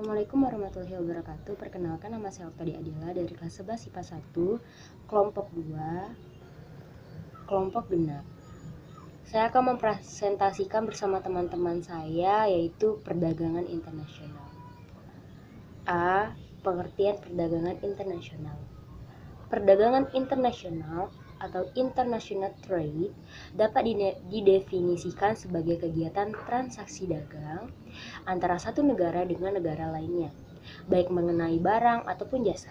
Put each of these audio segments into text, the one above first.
Assalamualaikum warahmatullahi wabarakatuh. Perkenalkan, nama saya Oktadi Adila dari kelas 11 IPA 1, kelompok 2, kelompok genap. Saya akan mempresentasikan bersama teman-teman saya yaitu perdagangan internasional. A. Pengertian perdagangan internasional. Perdagangan internasional atau international trade dapat didefinisikan sebagai kegiatan transaksi dagang antara satu negara dengan negara lainnya, baik mengenai barang ataupun jasa,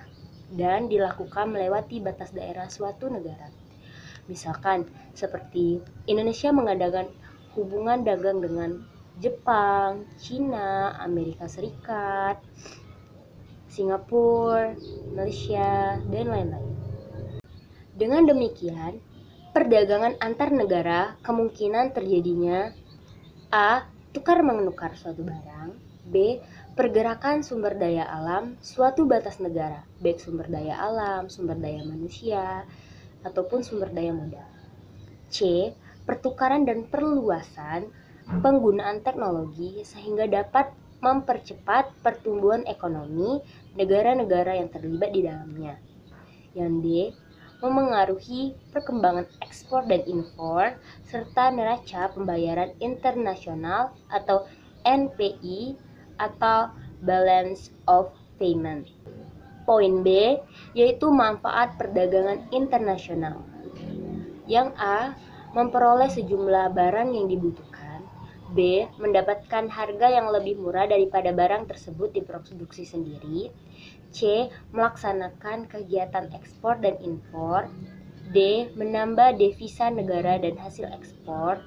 dan dilakukan melewati batas daerah suatu negara. Misalkan seperti Indonesia mengadakan hubungan dagang dengan Jepang, Cina, Amerika Serikat, Singapura, Malaysia, dan lain-lain. Dengan demikian, perdagangan antar negara kemungkinan terjadinya A. Tukar menukar suatu barang, B. Pergerakan sumber daya alam suatu batas negara, baik sumber daya alam, sumber daya manusia, ataupun sumber daya modal. C. Pertukaran dan perluasan penggunaan teknologi sehingga dapat mempercepat pertumbuhan ekonomi negara-negara yang terlibat di dalamnya. Yang D. Memengaruhi perkembangan ekspor dan impor serta neraca pembayaran internasional atau NPI atau Balance of Payment. Poin B yaitu manfaat perdagangan internasional. Yang A. Memperoleh sejumlah barang yang dibutuhkan. B. Mendapatkan harga yang lebih murah daripada barang tersebut diproduksi sendiri. C. Melaksanakan kegiatan ekspor dan impor. D. Menambah devisa negara dan hasil ekspor.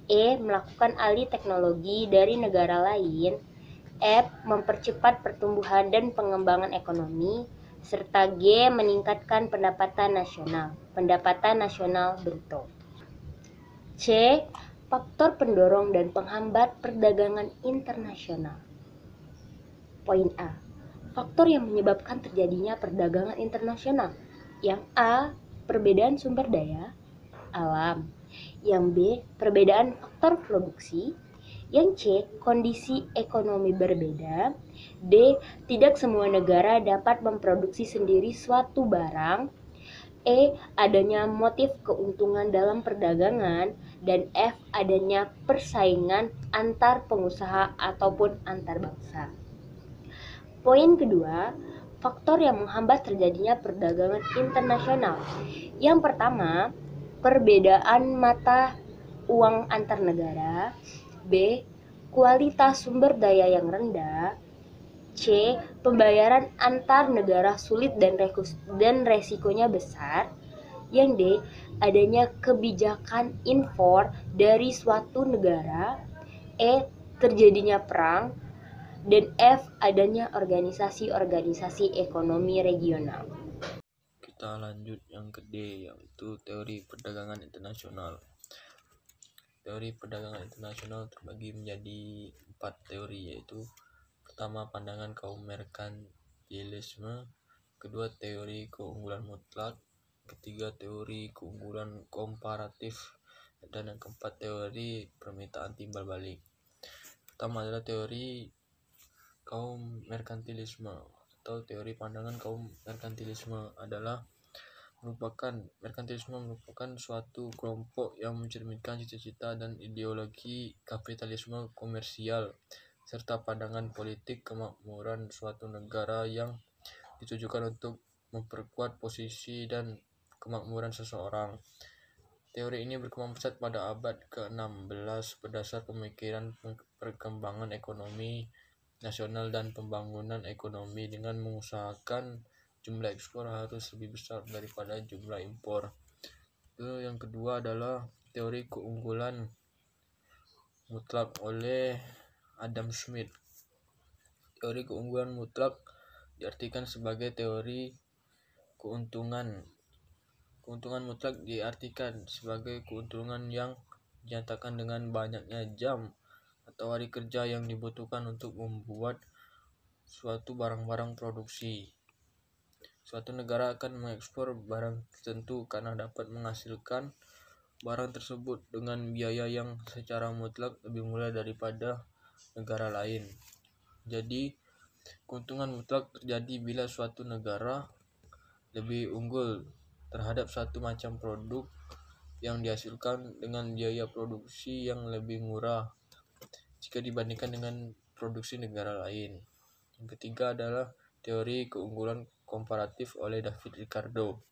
E. Melakukan alih teknologi dari negara lain. F. Mempercepat pertumbuhan dan pengembangan ekonomi. Serta G. Meningkatkan pendapatan nasional bruto. C. Faktor pendorong dan penghambat perdagangan internasional. Poin A. Faktor yang menyebabkan terjadinya perdagangan internasional. Yang A. Perbedaan sumber daya alam. Yang B. Perbedaan faktor produksi. Yang C. Kondisi ekonomi berbeda. D. Tidak semua negara dapat memproduksi sendiri suatu barang. E. Adanya motif keuntungan dalam perdagangan. Dan F. Adanya persaingan antar pengusaha ataupun antar bangsa. Poin kedua, faktor yang menghambat terjadinya perdagangan internasional. Yang pertama, perbedaan mata uang antar negara. B. Kualitas sumber daya yang rendah. C. Pembayaran antar negara sulit dan resikonya besar. Yang D. Adanya kebijakan impor dari suatu negara. E. Terjadinya perang. Dan F. Adanya organisasi-organisasi ekonomi regional. Kita lanjut yang ke D, yaitu teori perdagangan internasional. Teori perdagangan internasional terbagi menjadi 4 teori, yaitu pertama, pandangan kaum merkantilisme, kedua, teori keunggulan mutlak, ketiga, teori keunggulan komparatif, dan yang keempat, teori permintaan timbal balik. Pertama adalah teori kaum merkantilisme atau teori pandangan kaum merkantilisme merupakan suatu kelompok yang mencerminkan cita-cita dan ideologi kapitalisme komersial serta pandangan politik kemakmuran suatu negara yang ditujukan untuk memperkuat posisi dan kemakmuran seseorang. Teori ini berkembang pesat pada abad ke-16 berdasar pemikiran perkembangan ekonomi nasional dan pembangunan ekonomi dengan mengusahakan jumlah ekspor harus lebih besar daripada jumlah impor. Yang kedua adalah teori keunggulan mutlak oleh Adam Smith. Teori keunggulan mutlak diartikan sebagai teori keuntungan. Keuntungan mutlak diartikan sebagai keuntungan yang dinyatakan dengan banyaknya jam atau hari kerja yang dibutuhkan untuk membuat suatu barang-barang produksi. Suatu negara akan mengekspor barang tertentu karena dapat menghasilkan barang tersebut dengan biaya yang secara mutlak lebih murah daripada negara lain. Jadi, Keuntungan mutlak terjadi bila suatu negara lebih unggul terhadap satu macam produk yang dihasilkan dengan biaya produksi yang lebih murah jika dibandingkan dengan produksi negara lain. Yang ketiga adalah teori keunggulan komparatif oleh David Ricardo.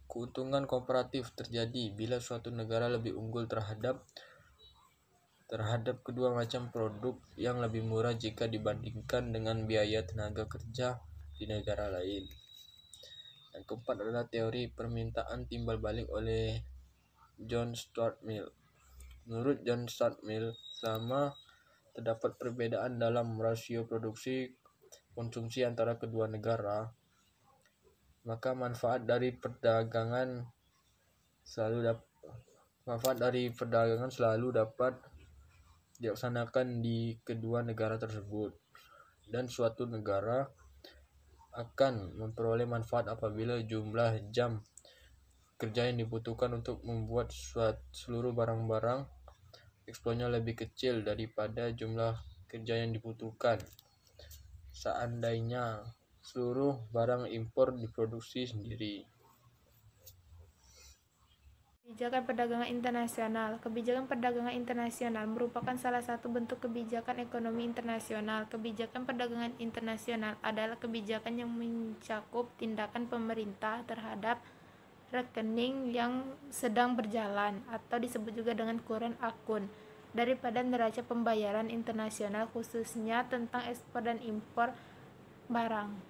Keuntungan komparatif terjadi bila suatu negara lebih unggul terhadap kedua macam produk yang lebih murah jika dibandingkan dengan biaya tenaga kerja di negara lain. Yang keempat adalah teori permintaan timbal balik oleh John Stuart Mill. Menurut John Stuart Mill, selama terdapat perbedaan dalam rasio produksi konsumsi antara kedua negara, maka manfaat dari perdagangan selalu dapat dilaksanakan di kedua negara tersebut, dan suatu negara akan memperoleh manfaat apabila jumlah jam kerja yang dibutuhkan untuk membuat seluruh barang-barang ekspornya lebih kecil daripada jumlah kerja yang dibutuhkan seandainya seluruh barang impor diproduksi sendiri. Kebijakan perdagangan internasional. Kebijakan perdagangan internasional merupakan salah satu bentuk kebijakan ekonomi internasional. Kebijakan perdagangan internasional adalah kebijakan yang mencakup tindakan pemerintah terhadap rekening yang sedang berjalan, atau disebut juga dengan current account, daripada neraca pembayaran internasional, khususnya tentang ekspor dan impor barang.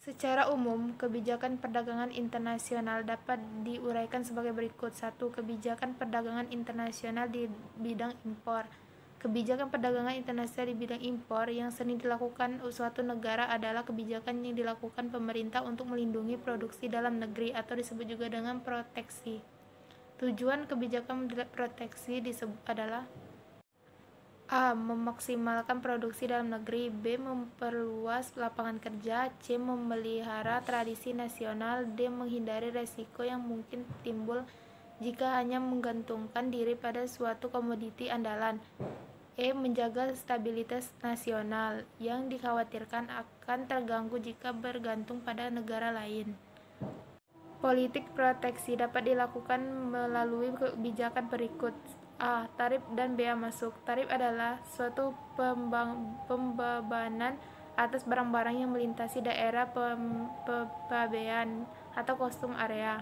Secara umum, kebijakan perdagangan internasional dapat diuraikan sebagai berikut. 1. Kebijakan perdagangan internasional di bidang impor. Kebijakan perdagangan internasional di bidang impor yang sering dilakukan suatu negara adalah kebijakan yang dilakukan pemerintah untuk melindungi produksi dalam negeri, atau disebut juga dengan proteksi. Tujuan kebijakan proteksi adalah A. Memaksimalkan produksi dalam negeri. B. Memperluas lapangan kerja. C. Memelihara tradisi nasional. D. Menghindari resiko yang mungkin timbul jika hanya menggantungkan diri pada suatu komoditi andalan. E. Menjaga stabilitas nasional yang dikhawatirkan akan terganggu jika bergantung pada negara lain. Politik proteksi dapat dilakukan melalui kebijakan berikut. A. Tarif dan bea masuk. Tarif adalah suatu pembebanan atas barang-barang yang melintasi daerah pabean atau custom area.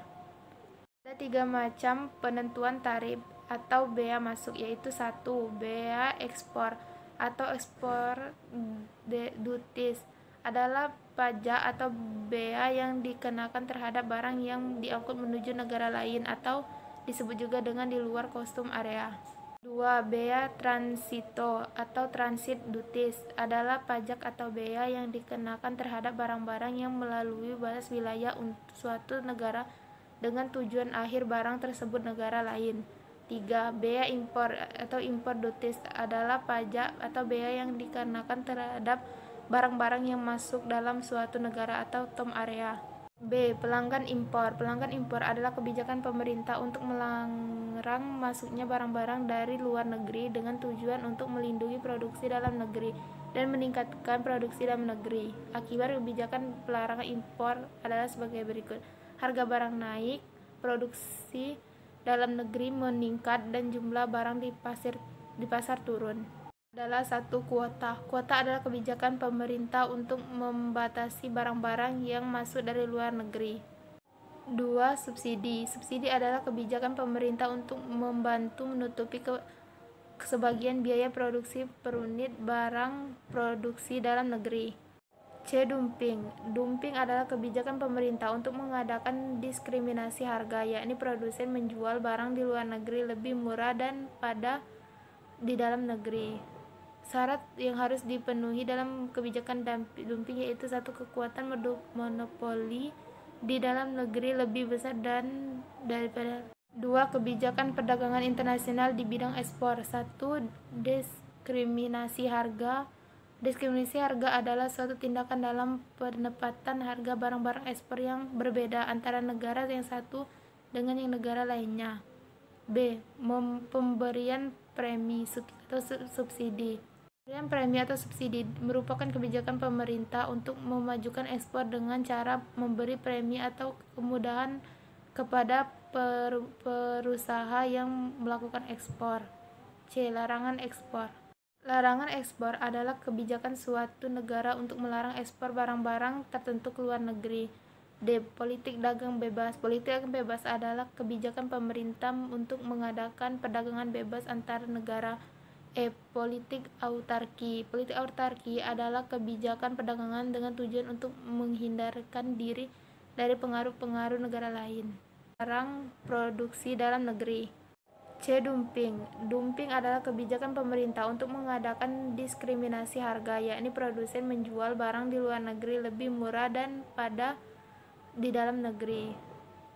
Ada 3 macam penentuan tarif atau bea masuk, yaitu 1. Bea ekspor atau export duties adalah pajak atau bea yang dikenakan terhadap barang yang diangkut menuju negara lain, atau disebut juga dengan di luar custom area. 2. Bea transito atau transit duties adalah pajak atau bea yang dikenakan terhadap barang-barang yang melalui batas wilayah suatu negara dengan tujuan akhir barang tersebut negara lain. 3. Bea impor atau import duties adalah pajak atau bea yang dikenakan terhadap barang-barang yang masuk dalam suatu negara atau tom area. B. Pelanggan impor. Pelanggan impor adalah kebijakan pemerintah untuk melarang masuknya barang-barang dari luar negeri dengan tujuan untuk melindungi produksi dalam negeri dan meningkatkan produksi dalam negeri. Akibat kebijakan pelarangan impor adalah sebagai berikut. Harga barang naik, produksi dalam negeri meningkat, dan jumlah barang di pasar turun. Adalah 1. Kuota. Kuota adalah kebijakan pemerintah untuk membatasi barang-barang yang masuk dari luar negeri. 2. Subsidi. Subsidi adalah kebijakan pemerintah untuk membantu menutupi sebagian biaya produksi per unit barang produksi dalam negeri. C. Dumping. Dumping adalah kebijakan pemerintah untuk mengadakan diskriminasi harga, yakni produsen menjual barang di luar negeri lebih murah dan di dalam negeri. Syarat yang harus dipenuhi dalam kebijakan dumping yaitu 1. Kekuatan monopoli di dalam negeri lebih besar daripada 2. Kebijakan perdagangan internasional di bidang ekspor. 1. Diskriminasi harga. Diskriminasi harga adalah suatu tindakan dalam penempatan harga barang-barang ekspor yang berbeda antara negara yang satu dengan yang negara lainnya. B. Pemberian premi atau subsidi. Pemberian premi atau subsidi merupakan kebijakan pemerintah untuk memajukan ekspor dengan cara memberi premi atau kemudahan kepada perusahaan yang melakukan ekspor. C. Larangan ekspor. Larangan ekspor adalah kebijakan suatu negara untuk melarang ekspor barang-barang tertentu ke luar negeri. D. Politik dagang bebas. Politik dagang bebas adalah kebijakan pemerintah untuk mengadakan perdagangan bebas antar negara. E. Politik autarki. Politik autarki adalah kebijakan perdagangan dengan tujuan untuk menghindarkan diri dari pengaruh-pengaruh negara lain. Larang produksi dalam negeri. C. Dumping. Dumping adalah kebijakan pemerintah untuk mengadakan diskriminasi harga, yakni produsen menjual barang di luar negeri lebih murah dan pada di dalam negeri.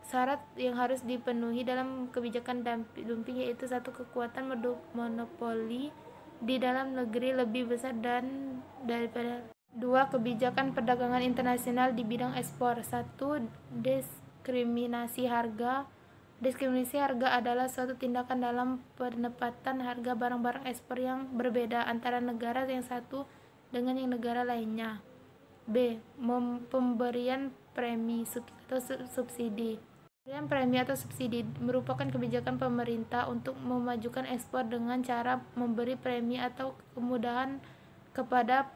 Syarat yang harus dipenuhi dalam kebijakan dumping yaitu satu, kekuatan monopoli di dalam negeri lebih besar dan daripada. Dua, kebijakan perdagangan internasional di bidang ekspor. Satu, diskriminasi harga. Diskriminasi harga adalah suatu tindakan dalam penempatan harga barang-barang ekspor yang berbeda antara negara yang satu dengan yang negara lainnya. B. Pemberian premi atau subsidi. Pemberian premi atau subsidi merupakan kebijakan pemerintah untuk memajukan ekspor dengan cara memberi premi atau kemudahan kepada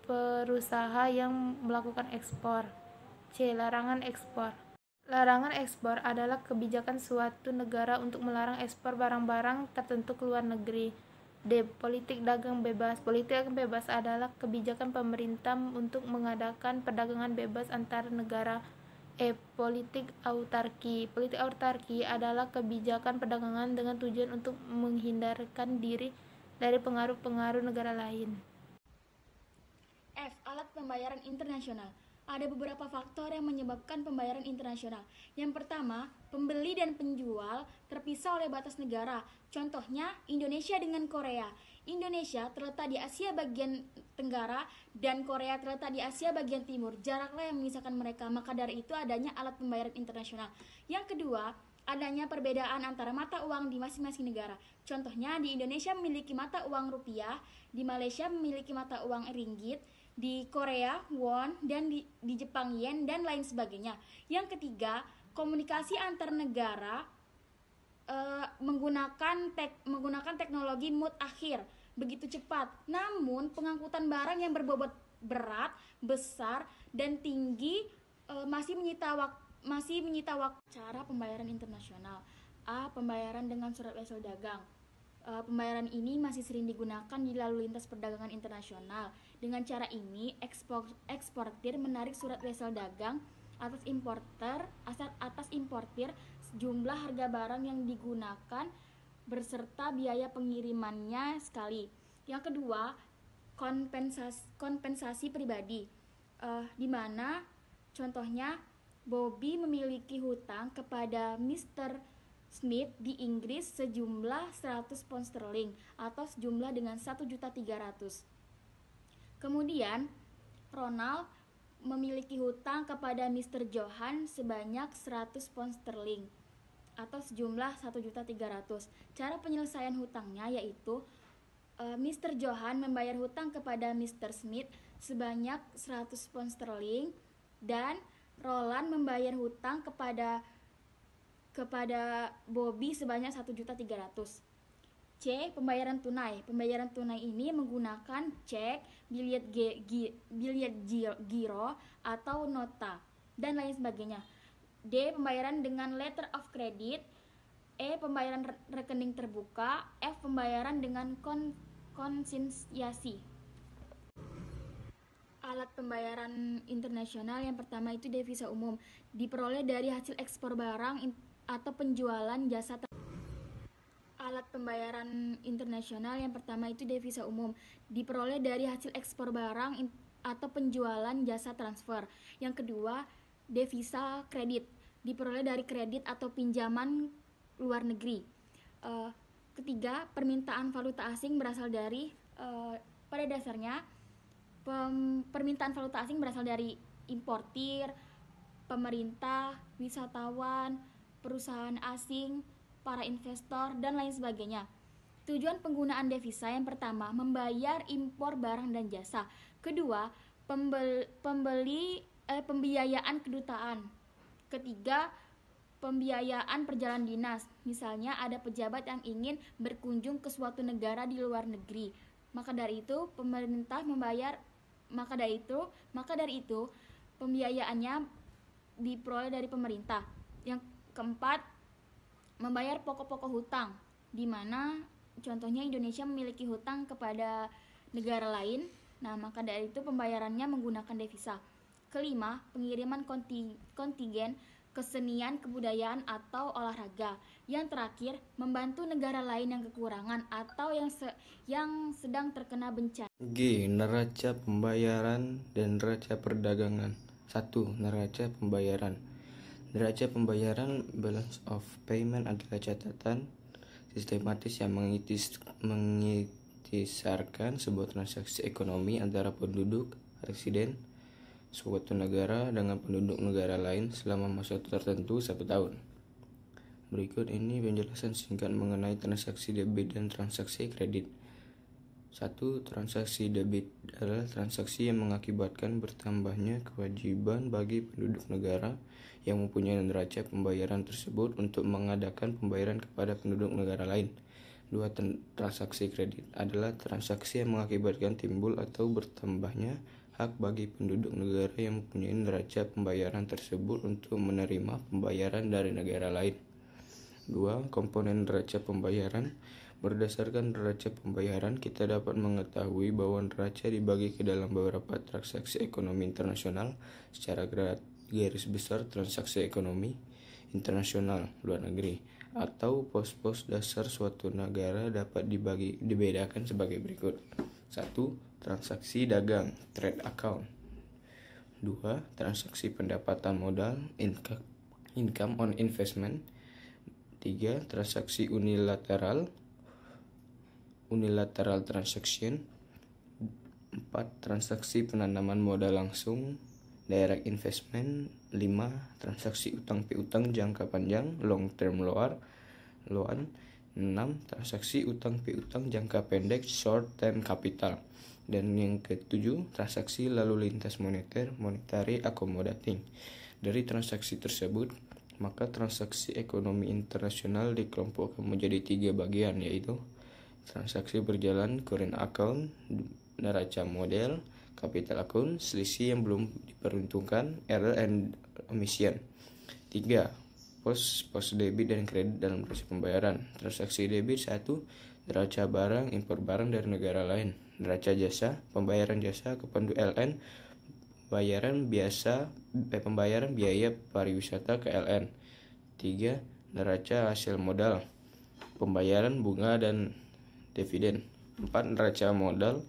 perusahaan yang melakukan ekspor. C. Larangan ekspor. Larangan ekspor adalah kebijakan suatu negara untuk melarang ekspor barang-barang tertentu ke luar negeri. D. Politik dagang bebas. Politik dagang bebas adalah kebijakan pemerintah untuk mengadakan perdagangan bebas antar negara. E. Politik autarki. Politik autarki adalah kebijakan perdagangan dengan tujuan untuk menghindarkan diri dari pengaruh-pengaruh negara lain. F. Alat pembayaran internasional. Ada beberapa faktor yang menyebabkan pembayaran internasional. Yang pertama, pembeli dan penjual terpisah oleh batas negara. Contohnya, Indonesia dengan Korea. Indonesia terletak di Asia bagian Tenggara dan Korea terletak di Asia bagian Timur. Jaraklah yang memisahkan mereka, maka dari itu adanya alat pembayaran internasional. Yang kedua, adanya perbedaan antara mata uang di masing-masing negara. Contohnya, di Indonesia memiliki mata uang rupiah, di Malaysia memiliki mata uang ringgit, di Korea won, dan di Jepang yen, dan lain sebagainya. Yang ketiga, komunikasi antar negara menggunakan teknologi mutakhir begitu cepat. Namun pengangkutan barang yang berbobot berat, besar, dan tinggi masih menyita waktu. Cara pembayaran internasional. A. Pembayaran dengan surat wesel dagang. Pembayaran ini masih sering digunakan di lalu lintas perdagangan internasional. Dengan cara ini, eksportir menarik surat wesel dagang atas importir sejumlah harga barang yang digunakan beserta biaya pengirimannya sekali. Yang kedua, kompensasi pribadi, di mana contohnya Bobby memiliki hutang kepada Mr. Smith di Inggris sejumlah 100 pound sterling atau sejumlah dengan 1.300.000. Kemudian Ronald memiliki hutang kepada Mr. Johan sebanyak 100 pound sterling atau sejumlah 1.300.000. Cara penyelesaian hutangnya yaitu Mr. Johan membayar hutang kepada Mr. Smith sebanyak 100 pound sterling dan Roland membayar hutang kepada Bobby sebanyak 1.300.000. C. Pembayaran tunai. Pembayaran tunai ini menggunakan cek, biliet giro atau nota dan lain sebagainya. D. Pembayaran dengan letter of credit. E. Pembayaran rekening terbuka. F. Pembayaran dengan konsinyasi. Alat pembayaran internasional yang pertama itu devisa umum, diperoleh dari hasil ekspor barang atau penjualan jasa. Alat pembayaran internasional yang pertama itu devisa umum, diperoleh dari hasil ekspor barang atau penjualan jasa transfer. Yang kedua, devisa kredit, diperoleh dari kredit atau pinjaman luar negeri. Ketiga, permintaan valuta asing berasal dari pada dasarnya permintaan valuta asing berasal dari importir, pemerintah, wisatawan, perusahaan asing, para investor, dan lain sebagainya. Tujuan penggunaan devisa yang pertama, membayar impor barang dan jasa. Kedua, pembiayaan kedutaan. Ketiga, pembiayaan perjalanan dinas. Misalnya ada pejabat yang ingin berkunjung ke suatu negara di luar negeri. Maka dari itu pembiayaannya diperoleh dari pemerintah. Yang keempat, membayar pokok-pokok hutang, di mana contohnya Indonesia memiliki hutang kepada negara lain. Nah, maka dari itu pembayarannya menggunakan devisa. Kelima, pengiriman kontingen kesenian, kebudayaan, atau olahraga. Yang terakhir, membantu negara lain yang kekurangan atau yang sedang terkena bencana. G. Neraca pembayaran dan neraca perdagangan. 1. Neraca pembayaran. Neraca pembayaran balance of payment adalah catatan sistematis yang mengitisarkan sebuah transaksi ekonomi antara penduduk residen suatu negara dengan penduduk negara lain selama masa tertentu 1 tahun. Berikut ini penjelasan singkat mengenai transaksi debit dan transaksi kredit. 1. Transaksi debit adalah transaksi yang mengakibatkan bertambahnya kewajiban bagi penduduk negara yang mempunyai neraca pembayaran tersebut untuk mengadakan pembayaran kepada penduduk negara lain. 2. Transaksi kredit adalah transaksi yang mengakibatkan timbul atau bertambahnya hak bagi penduduk negara yang mempunyai neraca pembayaran tersebut untuk menerima pembayaran dari negara lain. 2. Komponen neraca pembayaran. Berdasarkan neraca pembayaran, kita dapat mengetahui bahwa neraca dibagi ke dalam beberapa transaksi ekonomi internasional. Secara garis besar, transaksi ekonomi internasional luar negeri atau pos-pos dasar suatu negara dapat dibedakan sebagai berikut. 1. Transaksi dagang, trade account. 2. Transaksi pendapatan modal, income on investment. 3. Transaksi unilateral transaction. 4. Transaksi penanaman modal langsung, direct investment. 5. Transaksi utang piutang jangka panjang, long term loan. 6. Transaksi utang piutang jangka pendek, short term capital. Dan yang ke-7, transaksi lalu lintas moneter, monetary accommodating. Dari transaksi tersebut, maka transaksi ekonomi internasional dikelompokkan menjadi 3 bagian, yaitu transaksi berjalan, current account, neraca model, capital account, selisih yang belum diperuntukkan, error and omission. 3. Pos debit dan kredit dalam neraca pembayaran. Transaksi debit. 1. Neraca barang, impor barang dari negara lain. Neraca jasa, pembayaran jasa ke penduduk LN, pembayaran biaya pariwisata ke LN. 3. Neraca hasil modal, pembayaran bunga dan dividen. 4. Neraca modal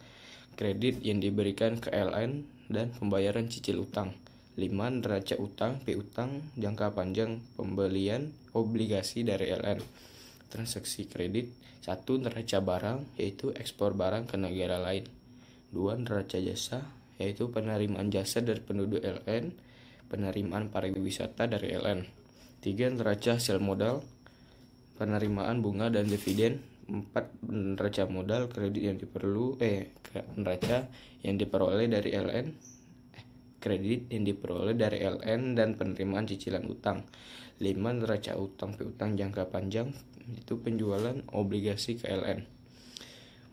kredit yang diberikan ke LN dan pembayaran cicil utang. 5. Neraca utang piutang jangka panjang, pembelian obligasi dari LN. Transaksi kredit. 1. Neraca barang, yaitu ekspor barang ke negara lain. 2. Neraca jasa, yaitu penerimaan jasa dari penduduk LN, penerimaan pariwisata dari LN. 3. Neraca hasil modal, penerimaan bunga dan dividen. 4. Neraca modal kredit yang neraca yang diperoleh dari LN, kredit yang diperoleh dari LN dan penerimaan cicilan utang. 5. Neraca utang piutang jangka panjang, itu penjualan obligasi ke LN.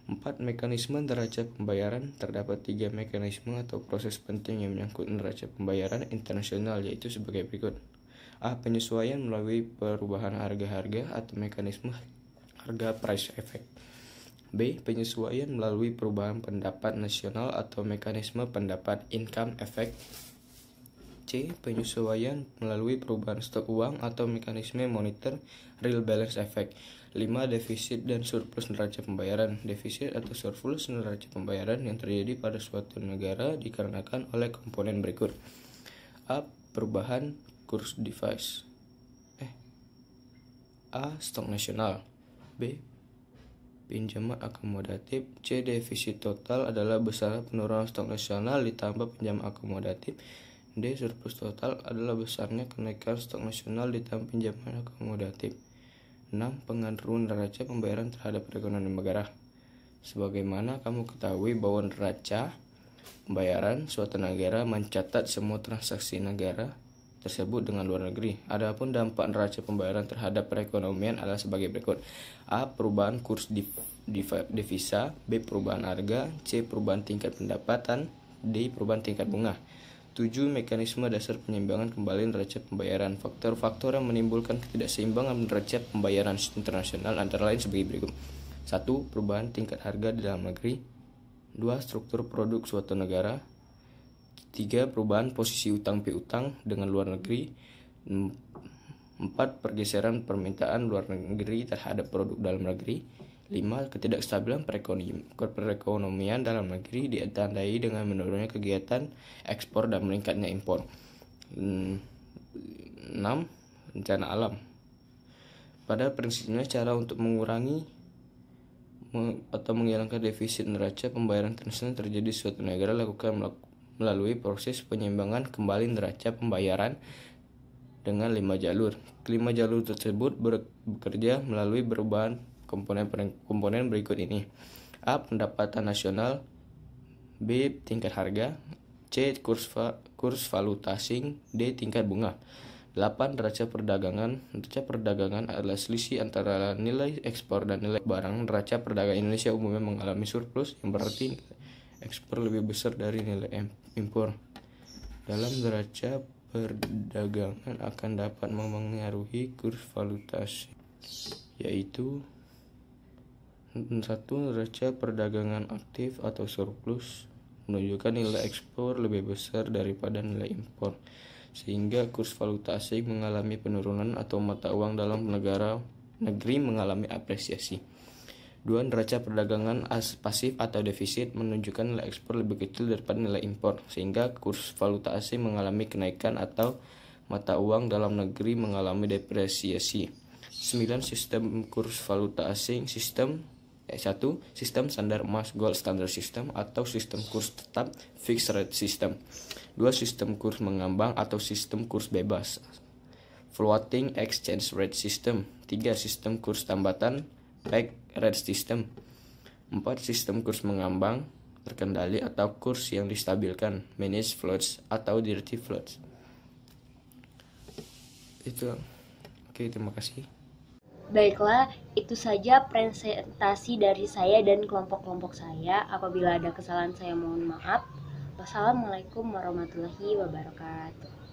4. Mekanisme neraca pembayaran. Terdapat 3 mekanisme atau proses penting yang menyangkut neraca pembayaran internasional, yaitu sebagai berikut. A. Penyesuaian melalui perubahan harga-harga atau mekanisme harga price effect. B. Penyesuaian melalui perubahan pendapat nasional atau mekanisme pendapat income effect. C. Penyesuaian melalui perubahan stok uang atau mekanisme monitor real balance effect. 5. Defisit dan surplus neraca pembayaran. Defisit atau surplus neraca pembayaran yang terjadi pada suatu negara dikarenakan oleh komponen berikut. A. Perubahan kurs devise. A. Stok nasional. B. Pinjaman akomodatif. C. Defisit total adalah besar penurunan stok nasional ditambah pinjaman akomodatif. D. Surplus total adalah besarnya kenaikan stok nasional ditambah pinjaman akomodatif. 6. Pengaruh neraca pembayaran terhadap perekonomian negara. Sebagaimana kamu ketahui bahwa neraca pembayaran suatu negara mencatat semua transaksi negara tersebut dengan luar negeri. Adapun dampak neraca pembayaran terhadap perekonomian adalah sebagai berikut. A. Perubahan kurs devisa. B. Perubahan harga. C. Perubahan tingkat pendapatan. D. Perubahan tingkat bunga. 7. Mekanisme dasar penyeimbangan kembali neraca pembayaran. Faktor-faktor yang menimbulkan ketidakseimbangan neraca pembayaran internasional antara lain sebagai berikut. 1. Perubahan tingkat harga di dalam negeri. 2. Struktur produk suatu negara. 3. Perubahan posisi utang piutang dengan luar negeri. 4. Pergeseran permintaan luar negeri terhadap produk dalam negeri. 5. Ketidakstabilan perekonomian dalam negeri ditandai dengan menurunnya kegiatan ekspor dan meningkatnya impor. 6. Bencana alam. Pada prinsipnya cara untuk mengurangi atau menghilangkan defisit neraca pembayaran internasional terjadi di suatu negara lakukan melalui proses penyeimbangan kembali neraca pembayaran dengan 5 jalur. Kelima jalur tersebut bekerja melalui perubahan komponen berikut ini. A. Pendapatan nasional. B. Tingkat harga. C. Kurs valuta asing. D. Tingkat bunga. 8. Neraca perdagangan. Neraca perdagangan adalah selisih antara nilai ekspor dan nilai barang. Neraca perdagangan Indonesia umumnya mengalami surplus, yang berarti ekspor lebih besar dari nilai impor. Dalam neraca perdagangan akan dapat memengaruhi kurs valuta asing, yaitu 1. Neraca perdagangan aktif atau surplus menunjukkan nilai ekspor lebih besar daripada nilai impor, sehingga kurs valuta asing mengalami penurunan atau mata uang dalam negeri mengalami apresiasi. 2. Neraca perdagangan pasif atau defisit menunjukkan nilai ekspor lebih kecil daripada nilai impor, sehingga kurs valuta asing mengalami kenaikan atau mata uang dalam negeri mengalami depresiasi. 9. Sistem kurs valuta asing. 1. Sistem standar emas gold standard system atau sistem kurs tetap fixed rate system. 2. Sistem kurs mengambang atau sistem kurs bebas floating exchange rate system. 3. Sistem kurs tambatan peg rate system. 4. Sistem kurs mengambang terkendali atau kurs yang distabilkan managed floats atau dirty floats. Itu. Oke, terima kasih. Baiklah, itu saja presentasi dari saya dan kelompok-kelompok saya. Apabila ada kesalahan saya mohon maaf. Wassalamualaikum warahmatullahi wabarakatuh.